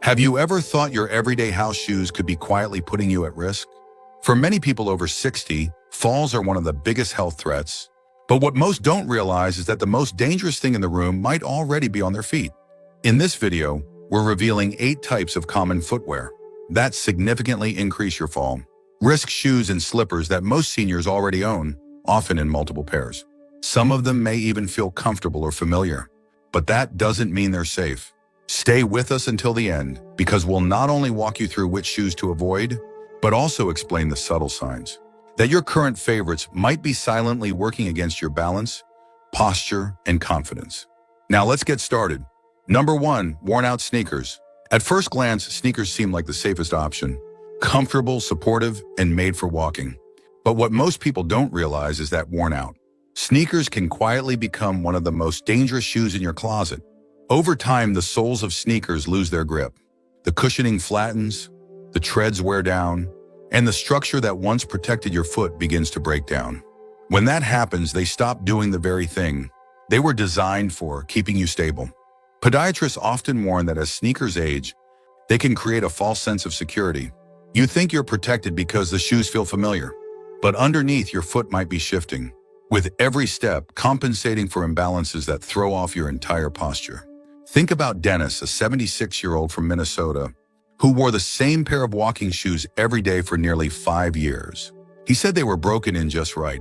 Have you ever thought your everyday house shoes could be quietly putting you at risk? For many people over 60, falls are one of the biggest health threats. But what most don't realize is that the most dangerous thing in the room might already be on their feet. In this video, we're revealing 8 types of common footwear that significantly increase your fall. Risk shoes and slippers that most seniors already own, often in multiple pairs. Some of them may even feel comfortable or familiar, but that doesn't mean they're safe. Stay with us until the end, because we'll not only walk you through which shoes to avoid, but also explain the subtle signs that your current favorites might be silently working against your balance, posture, and confidence. Now let's get started. Number 1, worn-out sneakers. At first glance, sneakers seem like the safest option. Comfortable, supportive, and made for walking. But what most people don't realize is that worn out sneakers can quietly become one of the most dangerous shoes in your closet. Over time, the soles of sneakers lose their grip. The cushioning flattens, the treads wear down, and the structure that once protected your foot begins to break down. When that happens, they stop doing the very thing they were designed for, keeping you stable. Podiatrists often warn that as sneakers age, they can create a false sense of security. You think you're protected because the shoes feel familiar, but underneath your foot might be shifting, with every step compensating for imbalances that throw off your entire posture. Think about Dennis, a 76-year-old from Minnesota, who wore the same pair of walking shoes every day for nearly 5 years. He said they were broken in just right.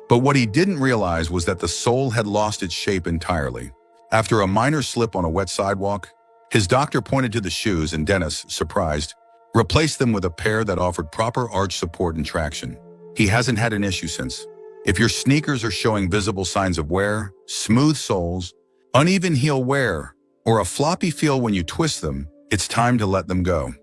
But what he didn't realize was that the sole had lost its shape entirely. After a minor slip on a wet sidewalk, his doctor pointed to the shoes and Dennis, surprised, replaced them with a pair that offered proper arch support and traction. He hasn't had an issue since. If your sneakers are showing visible signs of wear, smooth soles, uneven heel wear, or a floppy feel when you twist them, it's time to let them go.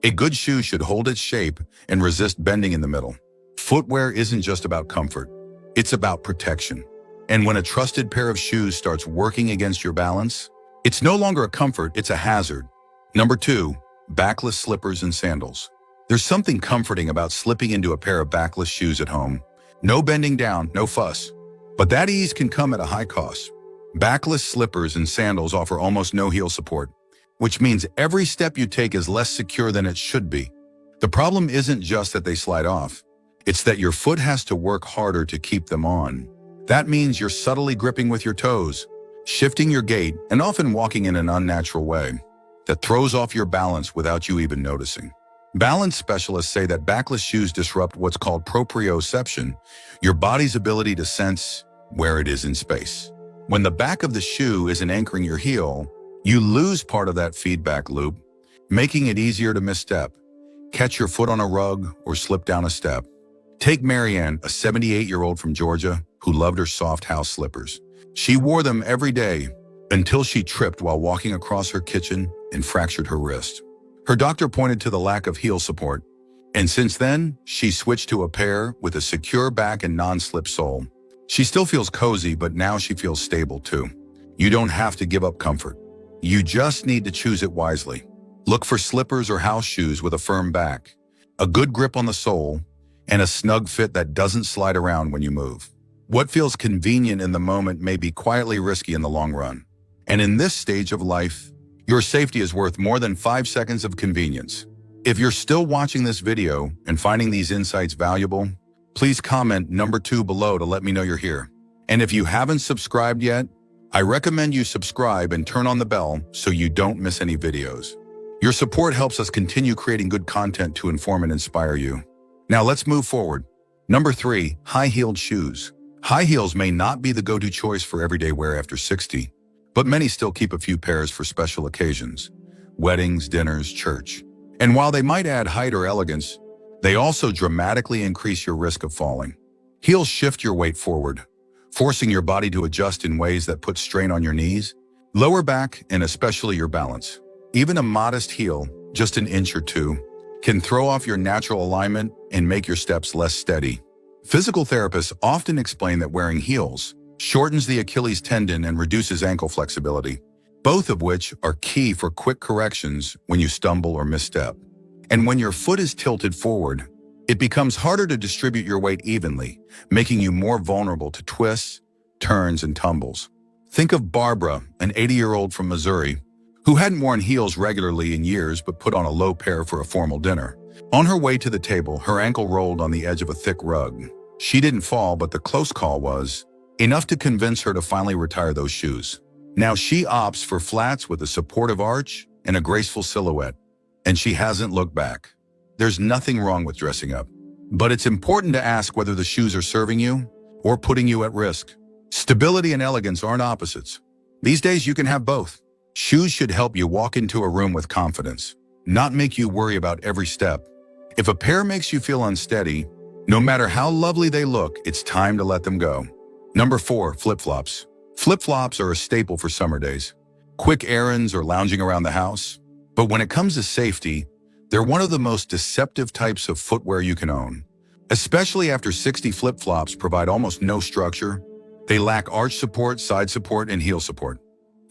A good shoe should hold its shape and resist bending in the middle. Footwear isn't just about comfort, it's about protection. And when a trusted pair of shoes starts working against your balance, it's no longer a comfort, it's a hazard. Number 2, backless slippers and sandals. There's something comforting about slipping into a pair of backless shoes at home. No bending down, no fuss. But that ease can come at a high cost. Backless slippers and sandals offer almost no heel support, which means every step you take is less secure than it should be. The problem isn't just that they slide off, it's that your foot has to work harder to keep them on. That means you're subtly gripping with your toes, shifting your gait, and often walking in an unnatural way that throws off your balance without you even noticing. Balance specialists say that backless shoes disrupt what's called proprioception, your body's ability to sense where it is in space. When the back of the shoe isn't anchoring your heel, you lose part of that feedback loop, making it easier to misstep, catch your foot on a rug, or slip down a step. Take Marianne, a 78-year-old from Georgia who loved her soft house slippers. She wore them every day until she tripped while walking across her kitchen and fractured her wrist. Her doctor pointed to the lack of heel support, and since then, she switched to a pair with a secure back and non-slip sole. She still feels cozy, but now she feels stable too. You don't have to give up comfort. You just need to choose it wisely. Look for slippers or house shoes with a firm back, a good grip on the sole, and a snug fit that doesn't slide around when you move. What feels convenient in the moment may be quietly risky in the long run. And in this stage of life, your safety is worth more than 5 seconds of convenience. If you're still watching this video and finding these insights valuable, please comment number 2 below to let me know you're here. And if you haven't subscribed yet, I recommend you subscribe and turn on the bell so you don't miss any videos. Your support helps us continue creating good content to inform and inspire you. Now let's move forward. Number 3, high-heeled shoes. High heels may not be the go-to choice for everyday wear after 60, but many still keep a few pairs for special occasions, weddings, dinners, church. And while they might add height or elegance, they also dramatically increase your risk of falling. Heels shift your weight forward, forcing your body to adjust in ways that put strain on your knees, lower back, and especially your balance. Even a modest heel, just an inch or 2, can throw off your natural alignment and make your steps less steady. Physical therapists often explain that wearing heels shortens the Achilles tendon and reduces ankle flexibility, both of which are key for quick corrections when you stumble or misstep. And when your foot is tilted forward, it becomes harder to distribute your weight evenly, making you more vulnerable to twists, turns, and tumbles. Think of Barbara, an 80-year-old from Missouri, who hadn't worn heels regularly in years but put on a low pair for a formal dinner. On her way to the table, her ankle rolled on the edge of a thick rug. She didn't fall, but the close call was enough to convince her to finally retire those shoes. Now she opts for flats with a supportive arch and a graceful silhouette, and she hasn't looked back. There's nothing wrong with dressing up, but it's important to ask whether the shoes are serving you or putting you at risk. Stability and elegance aren't opposites. These days you can have both. Shoes should help you walk into a room with confidence, not make you worry about every step. If a pair makes you feel unsteady, no matter how lovely they look, it's time to let them go. Number 4, flip-flops. Flip-flops are a staple for summer days, quick errands or lounging around the house. But when it comes to safety, they're one of the most deceptive types of footwear you can own. Especially after 60, flip-flops provide almost no structure. They lack arch support, side support, and heel support.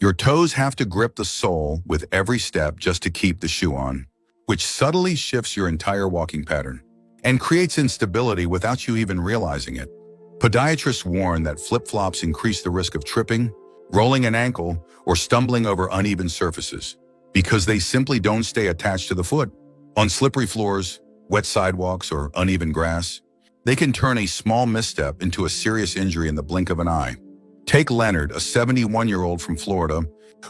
Your toes have to grip the sole with every step just to keep the shoe on, which subtly shifts your entire walking pattern and creates instability without you even realizing it. Podiatrists warn that flip-flops increase the risk of tripping, rolling an ankle, or stumbling over uneven surfaces because they simply don't stay attached to the foot. On slippery floors, wet sidewalks, or uneven grass, they can turn a small misstep into a serious injury in the blink of an eye. Take Leonard, a 71-year-old from Florida,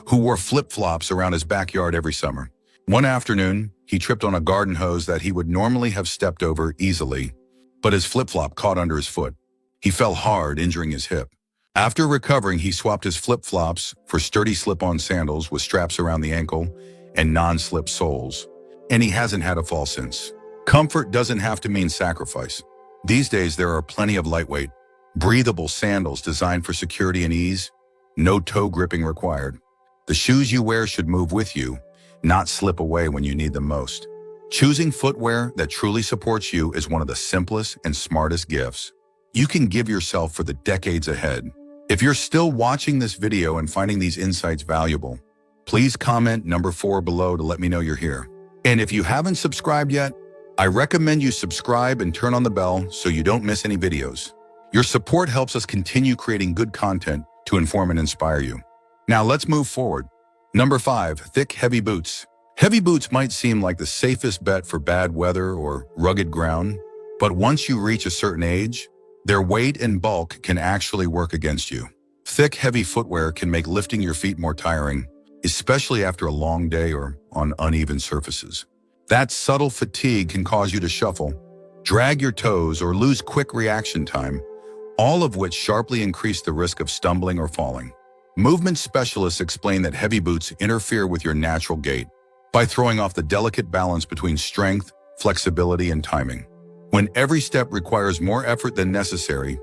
who wore flip-flops around his backyard every summer. One afternoon, he tripped on a garden hose that he would normally have stepped over easily, but his flip-flop caught under his foot. He fell hard, injuring his hip. After recovering, he swapped his flip-flops for sturdy slip-on sandals with straps around the ankle and non-slip soles, and he hasn't had a fall since. Comfort doesn't have to mean sacrifice. These days, there are plenty of lightweight, breathable sandals designed for security and ease, no toe gripping required. The shoes you wear should move with you, not slip away when you need them most. Choosing footwear that truly supports you is one of the simplest and smartest gifts you can give yourself for the decades ahead. If you're still watching this video and finding these insights valuable, please comment number 4 below to let me know you're here. And if you haven't subscribed yet, I recommend you subscribe and turn on the bell so you don't miss any videos. Your support helps us continue creating good content to inform and inspire you. Now let's move forward. Number 5, thick, heavy boots. Heavy boots might seem like the safest bet for bad weather or rugged ground, but once you reach a certain age, their weight and bulk can actually work against you. Thick, heavy footwear can make lifting your feet more tiring, especially after a long day or on uneven surfaces. That subtle fatigue can cause you to shuffle, drag your toes, or lose quick reaction time, all of which sharply increase the risk of stumbling or falling. Movement specialists explain that heavy boots interfere with your natural gait by throwing off the delicate balance between strength, flexibility, and timing. When every step requires more effort than necessary,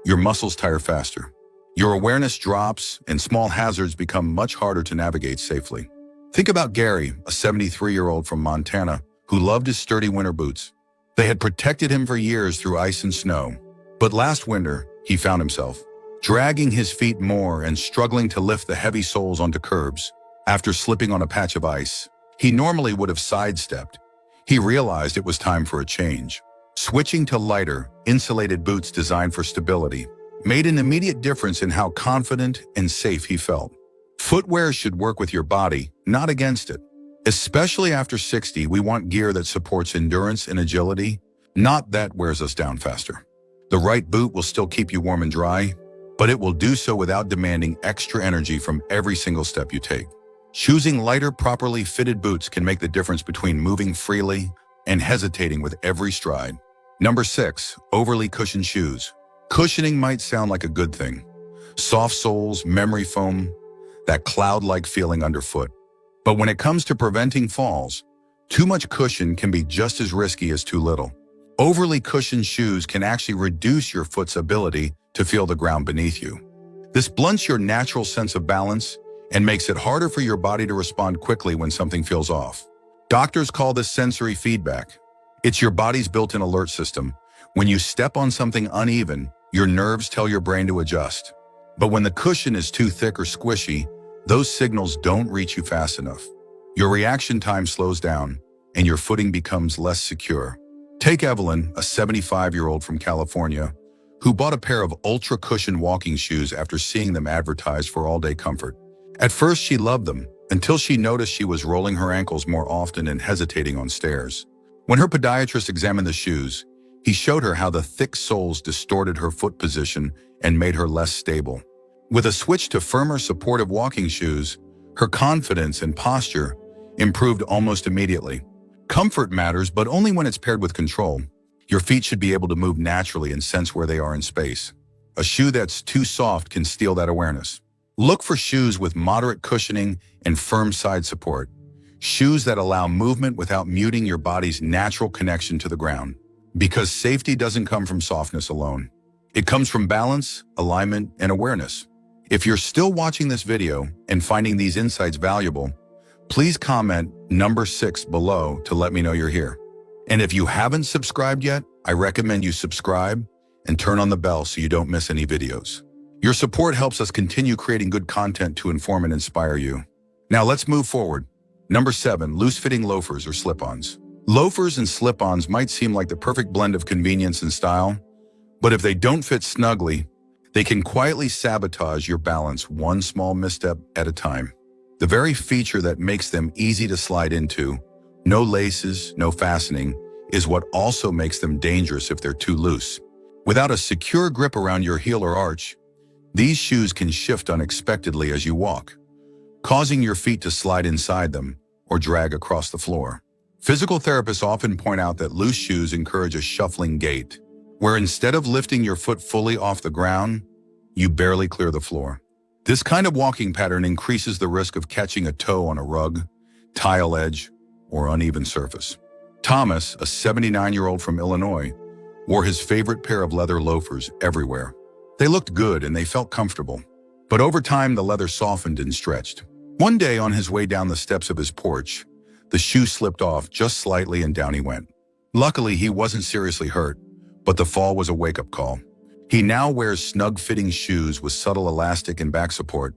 your muscles tire faster. Your awareness drops, and small hazards become much harder to navigate safely. Think about Gary, a 73-year-old from Montana, who loved his sturdy winter boots. They had protected him for years through ice and snow. But last winter, he found himself dragging his feet more and struggling to lift the heavy soles onto curbs. After slipping on a patch of ice he normally would have sidestepped, he realized it was time for a change. Switching to lighter, insulated boots designed for stability made an immediate difference in how confident and safe he felt. Footwear should work with your body, not against it. Especially after 60, we want gear that supports endurance and agility, not that wears us down faster. The right boot will still keep you warm and dry, but it will do so without demanding extra energy from every single step you take. Choosing lighter, properly fitted boots can make the difference between moving freely and hesitating with every stride. Number 6, overly cushioned shoes. Cushioning might sound like a good thing. Soft soles, memory foam, that cloud-like feeling underfoot. But when it comes to preventing falls, too much cushion can be just as risky as too little. Overly cushioned shoes can actually reduce your foot's ability to feel the ground beneath you. This blunts your natural sense of balance and makes it harder for your body to respond quickly when something feels off. Doctors call this sensory feedback. It's your body's built-in alert system. When you step on something uneven, your nerves tell your brain to adjust. But when the cushion is too thick or squishy, those signals don't reach you fast enough. Your reaction time slows down, and your footing becomes less secure. Take Evelyn, a 75-year-old from California, who bought a pair of Ultracushion walking shoes after seeing them advertised for all-day comfort. At first, she loved them, until she noticed she was rolling her ankles more often and hesitating on stairs. When her podiatrist examined the shoes, he showed her how the thick soles distorted her foot position and made her less stable. With a switch to firmer, supportive walking shoes, her confidence and posture improved almost immediately. Comfort matters, but only when it's paired with control. Your feet should be able to move naturally and sense where they are in space. A shoe that's too soft can steal that awareness. Look for shoes with moderate cushioning and firm side support. Shoes that allow movement without muting your body's natural connection to the ground. Because safety doesn't come from softness alone. It comes from balance, alignment, and awareness. If you're still watching this video and finding these insights valuable, please comment number 6 below to let me know you're here. And if you haven't subscribed yet, I recommend you subscribe and turn on the bell so you don't miss any videos. Your support helps us continue creating good content to inform and inspire you. Now let's move forward. Number 7, loose-fitting loafers or slip-ons. Loafers and slip-ons might seem like the perfect blend of convenience and style, but if they don't fit snugly, they can quietly sabotage your balance one small misstep at a time. The very feature that makes them easy to slide into, no laces, no fastening, is what also makes them dangerous if they're too loose. Without a secure grip around your heel or arch, these shoes can shift unexpectedly as you walk, causing your feet to slide inside them or drag across the floor. Physical therapists often point out that loose shoes encourage a shuffling gait, where instead of lifting your foot fully off the ground, you barely clear the floor. This kind of walking pattern increases the risk of catching a toe on a rug, tile edge, or uneven surface. Thomas, a 79-year-old from Illinois, wore his favorite pair of leather loafers everywhere. They looked good and they felt comfortable, but over time the leather softened and stretched. One day on his way down the steps of his porch, the shoe slipped off just slightly and down he went. Luckily, he wasn't seriously hurt, but the fall was a wake-up call. He now wears snug-fitting shoes with subtle elastic and back support,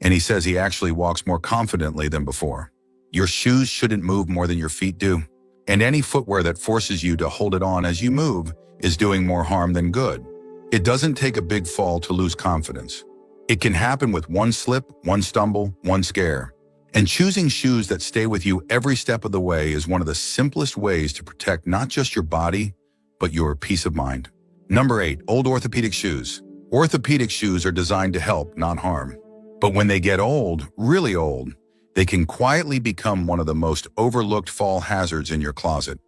and he says he actually walks more confidently than before. Your shoes shouldn't move more than your feet do, and any footwear that forces you to hold it on as you move is doing more harm than good. It doesn't take a big fall to lose confidence. It can happen with one slip, one stumble, one scare. And choosing shoes that stay with you every step of the way is one of the simplest ways to protect not just your body, but your peace of mind. Number 8, old orthopedic shoes. Orthopedic shoes are designed to help, not harm. But when they get old, really old, they can quietly become one of the most overlooked fall hazards in your closet.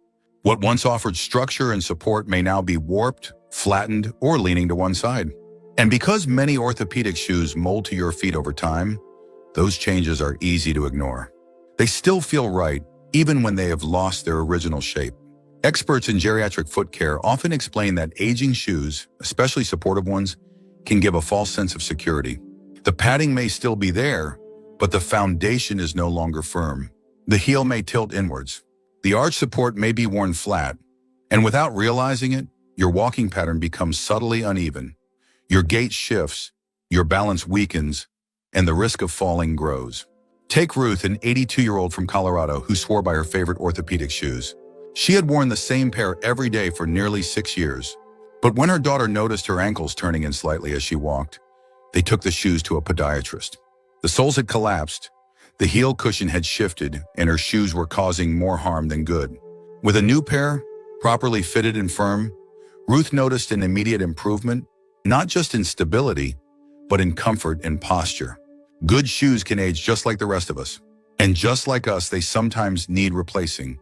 What once offered structure and support may now be warped, flattened, or leaning to one side. And because many orthopedic shoes mold to your feet over time, those changes are easy to ignore. They still feel right, even when they have lost their original shape. Experts in geriatric foot care often explain that aging shoes, especially supportive ones, can give a false sense of security. The padding may still be there, but the foundation is no longer firm. The heel may tilt inwards. The arch support may be worn flat, and without realizing it, your walking pattern becomes subtly uneven. Your gait shifts, your balance weakens, and the risk of falling grows. Take Ruth, an 82-year-old from Colorado who swore by her favorite orthopedic shoes. She had worn the same pair every day for nearly 6 years. But when her daughter noticed her ankles turning in slightly as she walked, they took the shoes to a podiatrist. The soles had collapsed, the heel cushion had shifted, and her shoes were causing more harm than good. With a new pair, properly fitted and firm, Ruth noticed an immediate improvement, not just in stability, but in comfort and posture. Good shoes can age just like the rest of us. And just like us, they sometimes need replacing,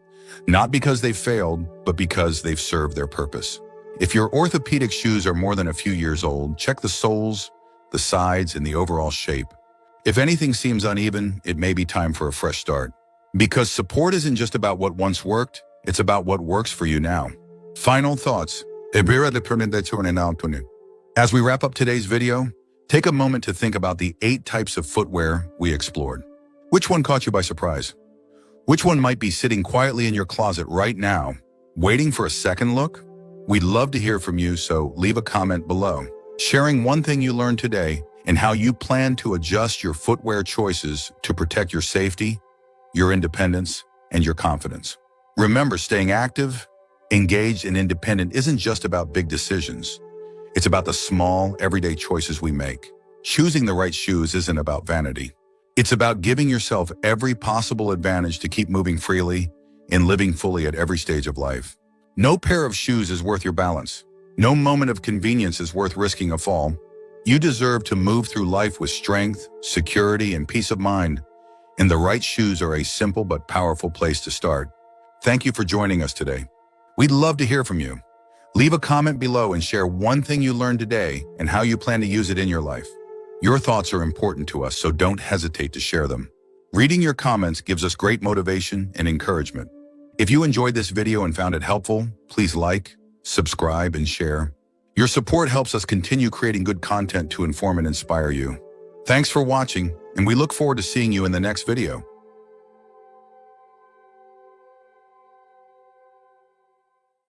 not because they failed, but because they've served their purpose. If your orthopedic shoes are more than a few years old, check the soles, the sides, and the overall shape. If anything seems uneven, it may be time for a fresh start. Because support isn't just about what once worked, it's about what works for you now. Final thoughts. As we wrap up today's video, take a moment to think about the 8 types of footwear we explored. Which one caught you by surprise? Which one might be sitting quietly in your closet right now, waiting for a second look? We'd love to hear from you, so leave a comment below, sharing one thing you learned today and how you plan to adjust your footwear choices to protect your safety, your independence, and your confidence. Remember, staying active, engaged, and independent isn't just about big decisions. It's about the small, everyday choices we make. Choosing the right shoes isn't about vanity. It's about giving yourself every possible advantage to keep moving freely and living fully at every stage of life. No pair of shoes is worth your balance. No moment of convenience is worth risking a fall. You deserve to move through life with strength, security, and peace of mind, and the right shoes are a simple but powerful place to start. Thank you for joining us today. We'd love to hear from you. Leave a comment below and share one thing you learned today and how you plan to use it in your life. Your thoughts are important to us, so don't hesitate to share them. Reading your comments gives us great motivation and encouragement. If you enjoyed this video and found it helpful, please like, subscribe, and share. Your support helps us continue creating good content to inform and inspire you. Thanks for watching, and we look forward to seeing you in the next video.